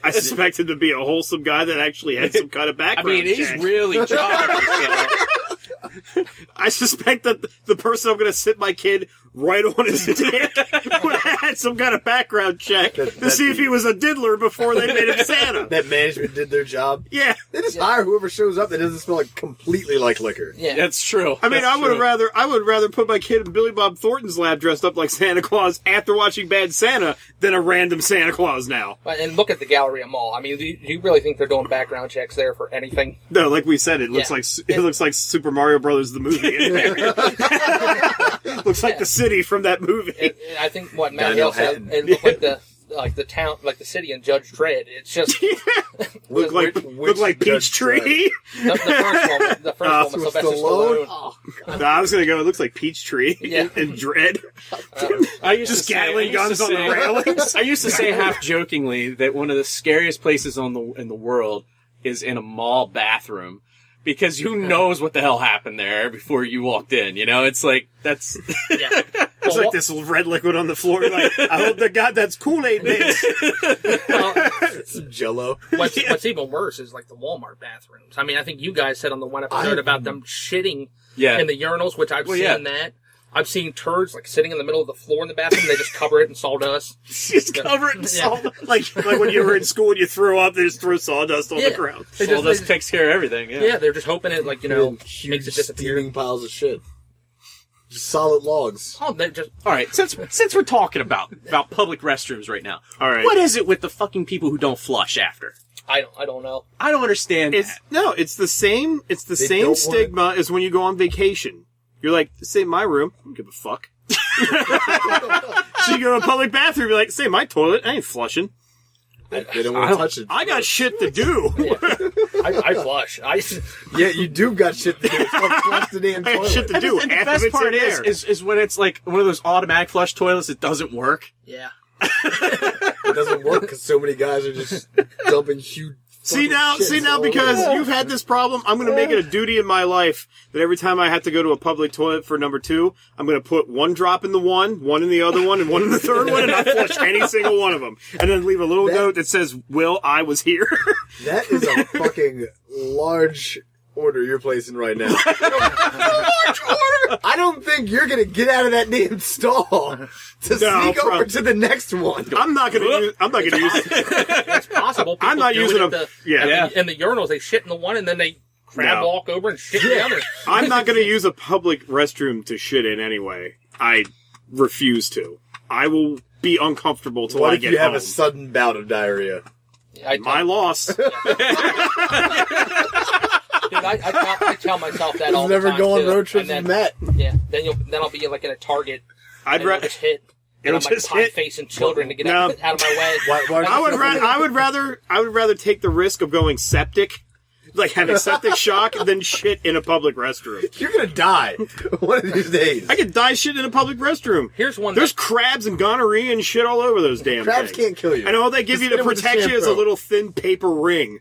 I suspect him to be a wholesome guy that actually had some kind of I background mean, he's check. really charged. I suspect that the person I'm going to sit my kid right on his dick would have had some kind of background check to see if he was a diddler before they made him Santa. That management did their job. Yeah. They just hire whoever shows up that doesn't smell completely like liquor. yeah. That's true. I mean, That's true. I would rather put my kid in Billy Bob Thornton's lab dressed up like Santa Claus after watching Bad Santa than a random Santa Claus now. And look at the Galleria Mall. I mean, do you really think they're doing background checks there for anything? No, like we said, it looks Yeah. looks like Super Mario Brothers the movie. In there. Looks like the city from that movie. I think what Matt Dino Hale said, Hatton. it looked like the town, like the city in Judge Dredd. It's just Look like which Judge Peachtree. the first one. The first one was Sylvester Stallone? Stallone. No, I was gonna go. It looks like Peachtree Yeah. and Dread. I used Just to say- I Gatling used to guns on the say- railings. I used to say half jokingly that one of the scariest places in the world is in a mall bathroom. Because who knows what the hell happened there before you walked in, It's like, that's... Yeah. It's like this red liquid on the floor. Like, I hope to God that's Kool-Aid mix. Some Jello. What's even worse is like the Walmart bathrooms. I mean, I think you guys said on the one episode about them shitting Yeah. in the urinals, which I've Well, seen yeah. that. I've seen turds like sitting in the middle of the floor in the bathroom. They just cover it in sawdust. Just cover it in Yeah. sawdust. Like when you were in school and you threw up, they just throw sawdust on Yeah. the ground. They Well, just, this takes care of everything, yeah, they're just hoping it makes it disappear. Steaming piles of shit. Just solid logs. Oh, they just All right, since we're talking about public restrooms right now, All right. what is it with the fucking people who don't flush after? I don't know. I don't understand. It's the same. It's the They same don't stigma as when you go on vacation. You're like, this ain't my room. I don't give a fuck. So you go to a public bathroom. You're like, this ain't my toilet. I ain't flushing. They don't want to touch it. I got shit to do. I flush. Yeah, you do got shit to do. It's called flush the damn I got toilet. shit to do. And the Half of best it's part in there. is when it's like one of those automatic flush toilets that doesn't work. Yeah. It doesn't work because so many guys are just dumping huge See now, because you've had this problem, I'm going to make it a duty in my life that every time I have to go to a public toilet for number 2, I'm going to put one drop in the one in the other one, and one in the third one, and not flush any single one of them. And then leave a little note that says, Will, I was here. That is a fucking large order you're placing right now. Large order? I don't think you're going to get out of that damn stall to sneak over to the next one. I'm not going to use It's possible. People I'm not do using it a... in the urinals, they shit in the one and then they crab walk over and shit in the other. I'm not going to use a public restroom to shit in anyway. I refuse to. I will be uncomfortable till What I if get you have home. a sudden bout of diarrhea? My loss. Dude, I tell myself that all the Never time. go on too. road trips And with Matt. Yeah, then I'll be like in a Target. I'd and rather just hit. And I'm like pie facing children to get out of my way. I would rather take the risk of going septic, like having septic shock, than shit in a public restroom. You're gonna die one of these days. I could die shit in a public restroom. Here's one. There's crabs and gonorrhea and shit all over those damn Crabs things. can't kill you. And all they give Just you hit to 'em with the protect you is a shampoo. little thin paper ring.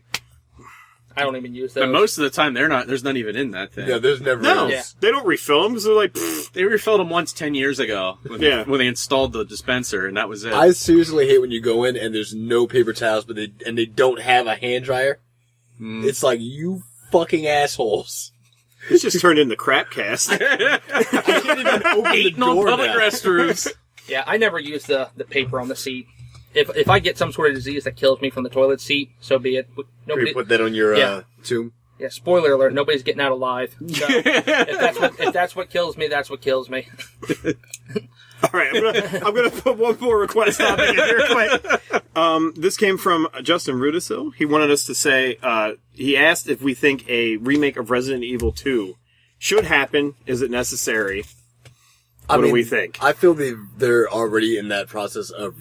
I don't even use those. But most of the time, there's not even in that thing. Yeah, there's never. No, Yeah. they don't refill them because they're like, pfft. They refilled them once 10 years ago when they installed the dispenser, and that was it. I seriously hate when you go in and there's no paper towels, but they don't have a hand dryer. It's like, you fucking assholes. It's just turned into Crapcast. I can't even open Eating the on door public now. restrooms. Yeah, I never use the paper on the seat. If I get some sort of disease that kills me from the toilet seat, so be it. Can Nobody. you put that on your Yeah. tomb? Yeah, spoiler alert, nobody's getting out alive. So, if that's what kills me, that's what kills me. All right, I'm gonna put one more request topic in here quick. This came from Justin Rudisil. He wanted us to say, he asked if we think a remake of Resident Evil 2 should happen. Is it necessary? What do we think? I feel they're already in that process of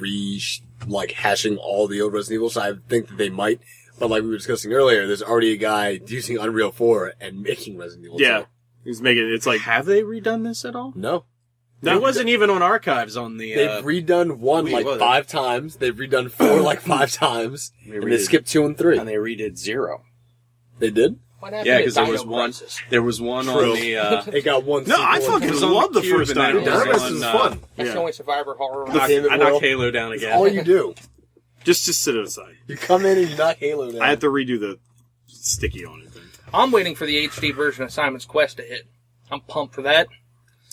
hashing all the old Resident Evil, so I think that they might. But like we were discussing earlier, there's already a guy using Unreal 4 and making Resident Evil 2. Yeah, he's making it's like Have they redone this at all? No. It wasn't even on archives on the... They've redone 1 Wii, like was it? 5 times. They've redone 4 like 5 times. And they redid- skipped 2 and 3. and they redid 0. They did? What happened Yeah, to because there Dino was one. Crisis? There was one True. on the. It got 1 no. I sequel and fucking on love the Cube, first and then Dino it Dino was Crisis. Crisis is on, fun. That's Yeah. the only survivor horror. Damn it, I knocked Will. Halo down That's again. all you do. Just sit it aside. You come in and you knock Halo down. I have to redo the sticky on it thing. I'm waiting for the HD version of Simon's Quest to hit. I'm pumped for that.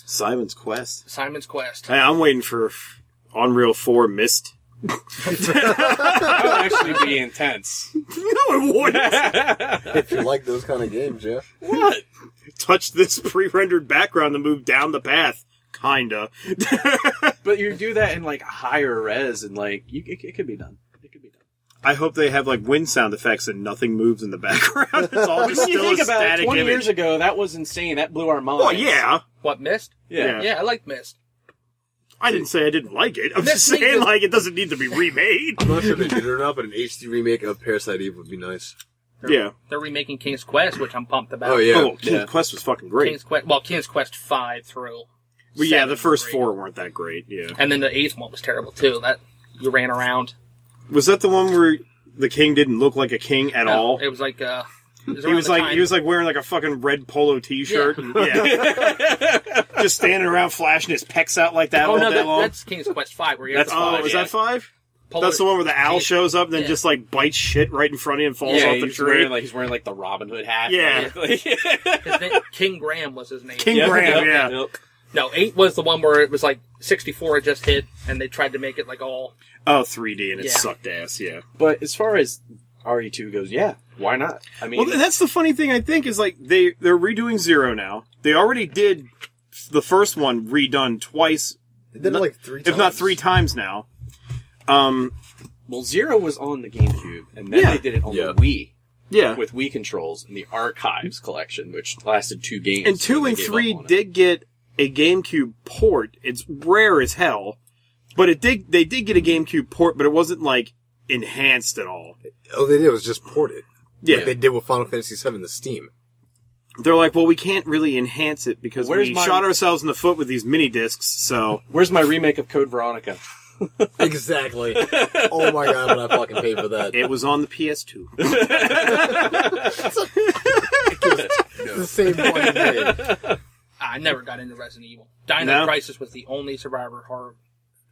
Simon's Quest. Simon's Quest. Hey, I'm waiting for Unreal 4 Mist. That would actually be intense. No, it wouldn't. If you like those kind of games, yeah. What? Touch this pre-rendered background to move down the path. Kinda. But you do that in like higher res, and like it could be done. It could be done. I hope they have like wind sound effects and nothing moves in the background. It's all just When you still think a about it, static 20 image. years ago, that was insane. That blew our minds. Well, yeah. What, Mist? Yeah. Yeah, I like Mist. I didn't say I didn't like it. I'm Mist just saying, needs- like, it doesn't need to be remade. I'm not sure if they did it or not, but an HD remake of Parasite Eve would be nice. Yeah. They're remaking King's Quest, which I'm pumped about. Oh, yeah. Oh, King's Quest was fucking great. King's Quest 5 through. But yeah, 7 the first were 4 weren't that great, yeah. And then the 8th one was terrible, too. That you ran around. Was that the one where the king didn't look like a king at all? It was like, He was like wearing like a fucking red polo t-shirt. Yeah. And, yeah. Just standing around flashing his pecs out like that Oh, all no, day long. that's King's Quest 5. Where you're That's the oh, five, is yeah. that 5? Polar- That's the one where the owl shows up and then Yeah. just like bites shit right in front of you and falls Yeah, off the he's tree. wearing like the Robin Hood hat. Yeah. His name, King Graham was his name. King Graham, yeah. Yep. No, 8 was the one where it was like 64 had just hit, and they tried to make it like all... Oh, 3D and it Yeah. sucked ass, yeah. But as far as RE2 goes, yeah, why not? I mean, Well, that's the funny thing I think is like they're redoing 0 now. They already did the first one redone twice, They did it like 3 times. if not 3 times now. well, 0 was on the GameCube, and then Yeah. they did it on Yeah. the Wii Yeah. with Wii controls in the Archives collection, which lasted 2 games. And 2 they and gave 3 up on it. did get a GameCube port. It's rare as hell, but they did get a GameCube port, but it wasn't like enhanced at all. Oh, they did. It was just ported. Yeah. Like they did with Final Fantasy VII, the Steam. They're like, well, we can't really enhance it because Where's we my- shot ourselves in the foot with these mini discs, so... Where's my remake of Code Veronica? Exactly. Oh my god, would I fucking pay for that? It was on the PS2. It's the same fucking game. I never got into Resident Evil. Dino No? Crisis was the only survivor horror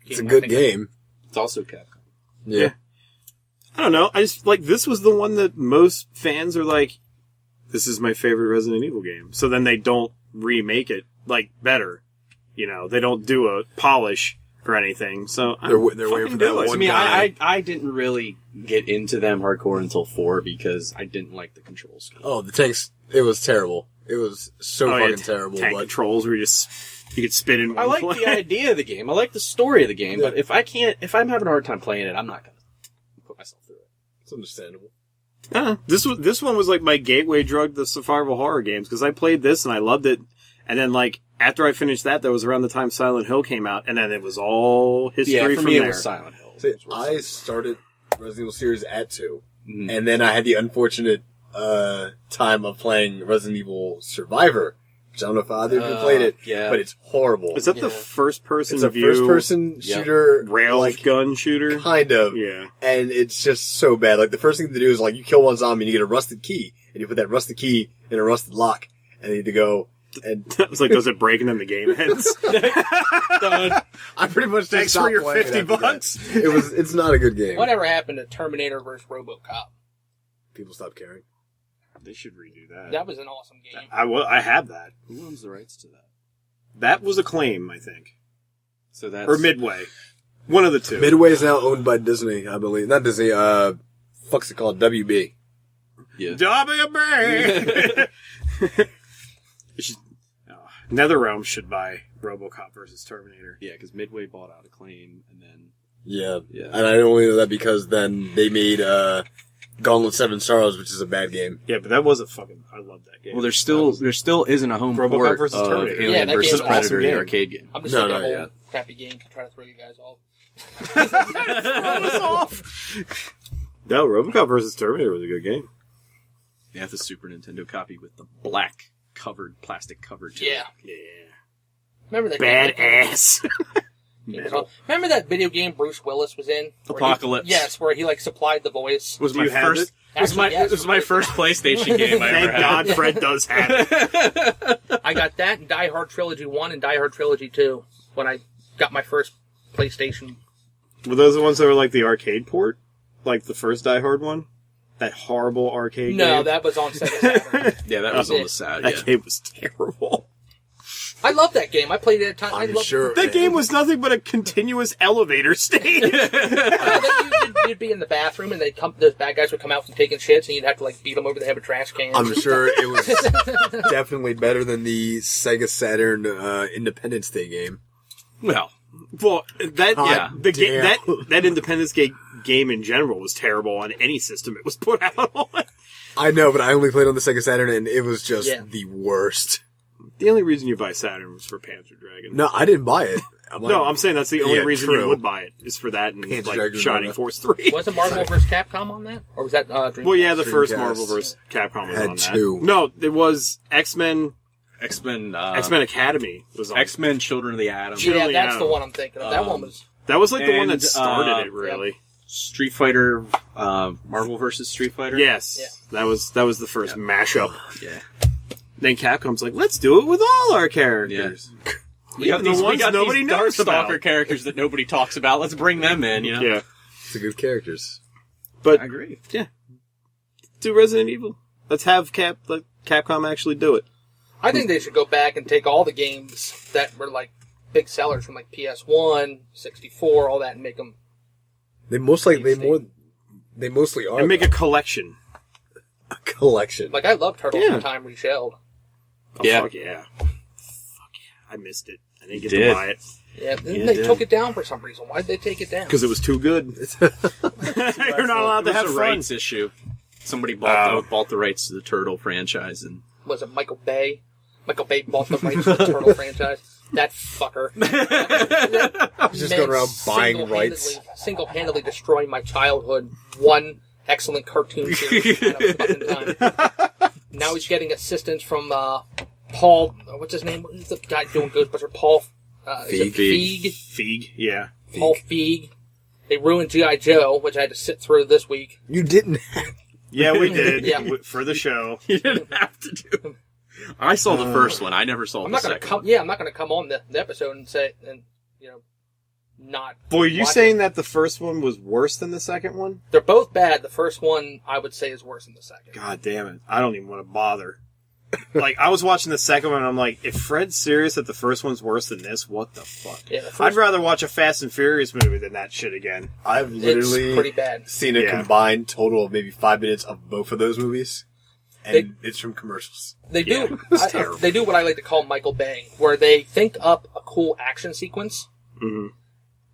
game. It's a I good think. game. It's also Capcom. Yeah. I don't know. I just, like, this was the one that most fans are like, this is my favorite Resident Evil game. So then they don't remake it, like, better. You know, they don't do a polish or anything. So They're waiting for fucking that do it. one I mean, guy. I didn't really get into them hardcore until 4 because I didn't like the control scheme. Oh, the tanks. It was terrible. It was so Oh, yeah, fucking terrible. Tank But controls where you just, you could spin in one I like place. the idea of the game. I like the story of the game. But if I'm having a hard time playing it, I'm not gonna put myself through it. it's understandable. This one was like my gateway drug to survival horror games because I played this and I loved it, and then like after I finished that was around the time Silent Hill came out, and then it was all history Yeah, for from me there. it was Silent Hill. See, I started Resident Evil series at 2, Mhm. and then I had the unfortunate time of playing Resident Evil Survivor, which I don't know if either of you played it, yeah. but it's horrible. Is that the Yeah. first person It's a view first-person Yeah. shooter, rail like, gun shooter? kind of, Yeah. and it's just so bad. Like, the first thing to do is, like, you kill one zombie and you get a rusted key, and you put that rusted key in a rusted lock, and you need to go, and I was like, does it break and then the game ends? I pretty much just Thanks for stopped your playing $50. after that. It's not a good game. Whatever happened to Terminator vs. RoboCop? People stop caring. They should redo that. That was an awesome game. I had that. Who owns the rights to that? That was Acclaim, I think. So that's Or Midway. One of the two. Midway is now owned by Disney, I believe. Not Disney, fuck's it called? WB. Yeah. WB! NetherRealm should buy RoboCop versus Terminator. Yeah, because Midway bought out Acclaim, and then Yeah. Yeah. And I only know that because then they made, Gauntlet 7 Sorrows, which is a bad game. Yeah, but that was a fucking... I love that game. well, there still isn't a home RoboCop port versus of Terminator. Alien Yeah, that versus game's an Predator, awesome the game. arcade game. I'm just No, thinking no, of yeah. old crappy game to try to throw you guys off. No, RoboCop versus Terminator was a good game. Yeah, the Super Nintendo copy with the black covered plastic cover. To Yeah. Yeah. Remember that Badass. game? Remember that video game Bruce Willis was in? Where Apocalypse. Yes, where he like supplied the voice. was Do my you have first. it? Was my Actually, yes. it was my first PlayStation game I Thank ever had. God Fred does have it. I got that and Die Hard Trilogy 1 and Die Hard Trilogy 2 when I got my first PlayStation. Were those the ones that were like the arcade port? Like the first Die Hard one? That horrible arcade No, game? that was on Sega Saturn. Yeah, that was on the side. That Yeah. game was terrible. I love that game. I played it at a time. I I'm loved sure. That game was nothing but a continuous elevator stage. You'd be in the bathroom and those bad guys would come out from taking shits and you'd have to like beat them over the head with trash cans. I'm sure it was definitely better than the Sega Saturn Independence Day game. Well, Well, that Yeah. the Damn. that Independence Day game in general was terrible on any system it was put out on. I know, but I only played on the Sega Saturn, and it was just Yeah. the worst. The only reason you buy Saturn was for Panzer Dragoon. No, I didn't buy it. No, I'm saying that's the only Yeah, reason true. you would buy it is for that and Panzer like Dragoon, Shining no. Force 3. Wasn't Marvel vs. Capcom on that? Or was that Dreamcast? Well, yeah, the first Dreamcast. Marvel vs. Capcom was Had on that. two. No, it was X-Men. X-Men. X-Men Academy was on. X-Men: Children of the Atom. Children Yeah, of the that's Atom. the one I'm thinking of. That one was... That was like the one And, that started it, really. Street Fighter, Marvel versus Street Fighter. Yes, Yeah. that was the first mashup. Yeah. Then Capcom's like, let's do it with all our characters. We got these, ones nobody knows Darkstalker about. characters that nobody talks about. Let's bring them in, you know? Yeah, It's a good characters. but I agree. do Resident Evil. Let's have let Capcom actually do it. I think they should go back and take all the games that were like big sellers from like PS1, 64, all that, and make them... They mostly are And make a collection. a collection. Like, I love Turtles Yeah. in Time Reshelled. Oh, Yeah. Fuck yeah. I missed it. I didn't get did. to buy it. Yeah, then Yeah, they dude. took it down for some reason. Why'd they take it down? Because it was too good. You're not allowed to It was have a fun. rights issue. Somebody bought the rights to the Turtle franchise, and Was it Michael Bay? Michael Bay bought the rights to the Turtle franchise. That fucker. He's just going around buying rights. Single-handedly destroying my childhood. One excellent cartoon series at a fucking time. Now he's getting assistance from Paul. What's his name? Who's the guy doing Ghostbusters? Paul. Is it Feig. Feig? Feig, yeah. Paul Feig. They ruined G.I. Joe, which I had to sit through this week. You didn't. Yeah, we did. Yeah. For the show. You didn't have to do. I saw the first one. I never saw I'm the not gonna second come. one. Yeah, I'm not gonna come on the episode and say not. Boy, are you watch saying it. that the first one was worse than the second one? They're both bad. The first one I would say is worse than the second. God damn it. I don't even want to bother. Like, I was watching the second one and I'm like, if Fred's serious that the first one's worse than this, what the fuck? Yeah, the first I'd rather watch a Fast and Furious movie than that shit again. I've it's literally pretty bad. seen a Yeah. combined total of maybe 5 minutes of both of those movies, and it's from commercials. They do. Yeah, terrible. They do what I like to call Michael Baying, where they think up a cool action sequence. Mm-hmm.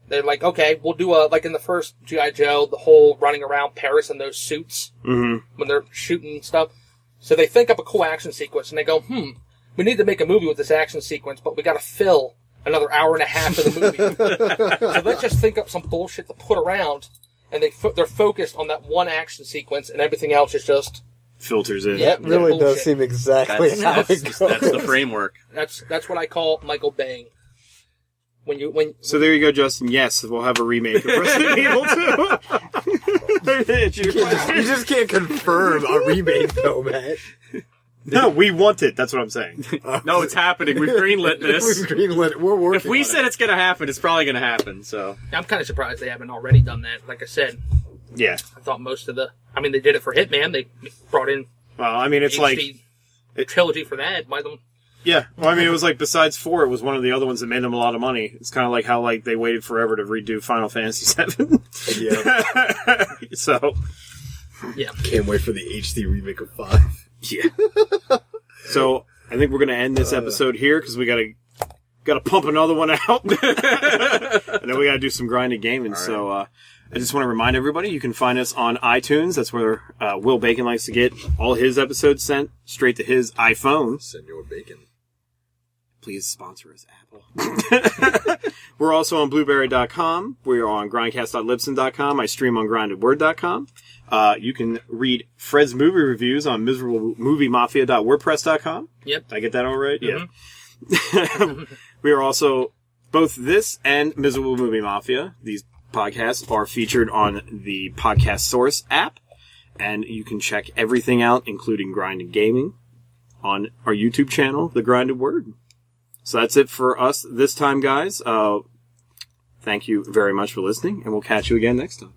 They're like, okay, we'll do like in the first G.I. Joe, the whole running around Paris in those suits Mm-hmm. when they're shooting stuff. So they think up a cool action sequence, and they go, we need to make a movie with this action sequence, but we got to fill another hour and a half of the movie. So let's just think up some bullshit to put around, and they're focused on that one action sequence, and everything else is just Filters in. yep, Really does bullshit. seem exactly how That's it goes. that's the framework. That's what I call Michael Baying. When So there you go, Justin. Yes, we'll have a remake of Resident Evil 2. It's your question. You just can't confirm a remake, though, man. No, we want it. That's what I'm saying. No, it's happening. We've greenlit this. We're greenlit. We're working. If we on said it. it's going to happen, it's probably going to happen. So I'm kind of surprised they haven't already done that. Like I said, Yeah. I thought most of they did it for Hitman. They brought in Well, I mean, it's like... HD trilogy for that. Why don't? Yeah. Well, I mean, it was like, besides 4, it was one of the other ones that made them a lot of money. It's kind of like how, like, they waited forever to redo Final Fantasy VII. Yeah. So... Yeah. Can't wait for the HD remake of 5. Yeah. So I think we're gonna end this episode here because we gotta pump another one out, and then we gotta do some grinding gaming. Right. So I just want to remind everybody you can find us on iTunes. That's where Will Bacon likes to get all his episodes sent straight to his iPhone. Senor Bacon. Please sponsor us, Apple. We're also on Blueberry.com. We're on Grindcast.Libsyn.com. I stream on GrindedWord.com. You can read Fred's movie reviews on MiserableMovieMafia.WordPress.com. Yep. Did I get that all right? Mm-hmm. Yeah. We are also, both this and Miserable Movie Mafia, these podcasts are featured on the Podcast Source app. And you can check everything out, including Grinded Gaming, on our YouTube channel, The Grinded Word. So that's it for us this time, guys. Thank you very much for listening, and we'll catch you again next time.